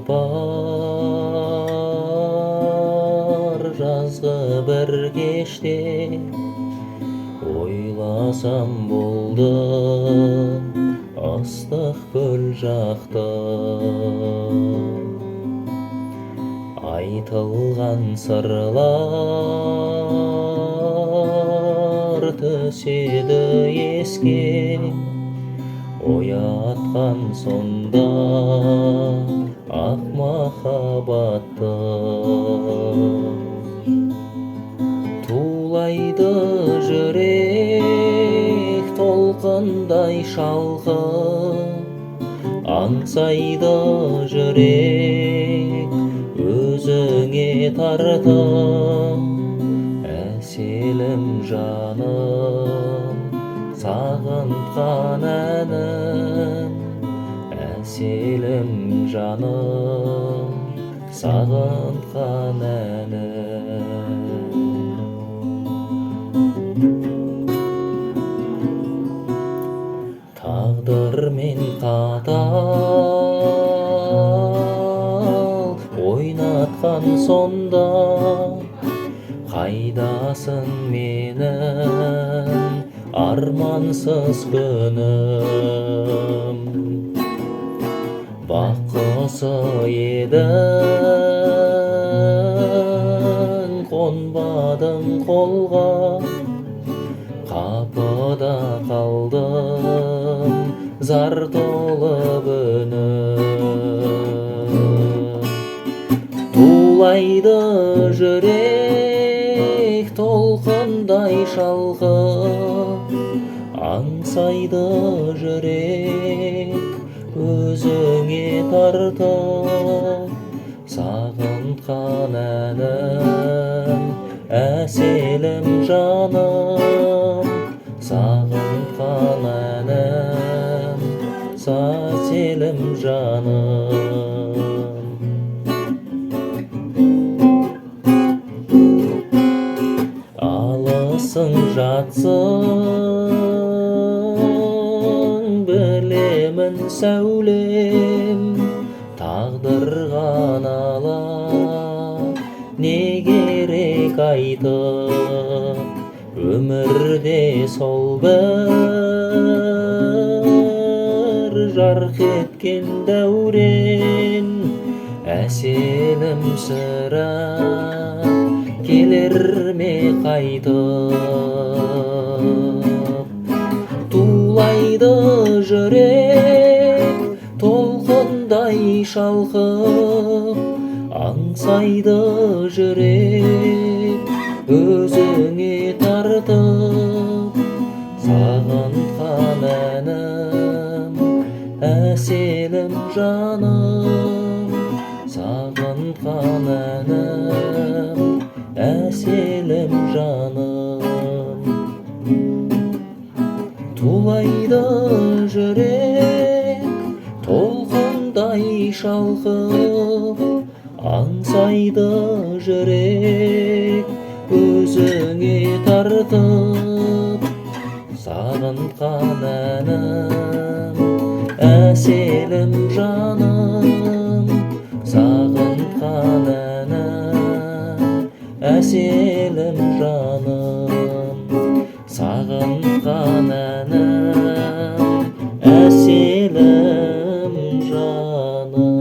бар жазғы бір кеште ойласам болды ыстық көл жақта айтылған сырлар түседі еске оятқан сонда ақ махаббатты тулайды жүрек толқындай шалқып аңсайды жүрек өзіңе тартып әселім жаным сағынтқан әнім әселім жаным сағынтқан әнім тағдырмен қатал ойнатқан сонда қайдасың менің армансыз күнім бақ құсы едің қонбадың қолға қапыда қалдым зар толып үнім тулайды жүрек толқындай шалқып аңсайды жүрек өзіңе тартып сағынтқан әнім әселім жаным сағынтқан әнім әселім жаным алысың жатсың білемін сәулем тағдырға ала не керек айтып өмірде сол бір жарқ еткен дәурен әселім сірә келер ме қайтып тулайды жүрек толқындай шалқып аңсайды жүрек өзіңе тартып сағынтқан әнім әселім жаным сағынтқан әнім әселім жаным тулайды жүрек толқындай шалқып аңсайды жүрек өзіңе тартып сағынтқан әнім әселім жаным сағынтқан әнім әселім жаным сағынтқан әнім әселім жаным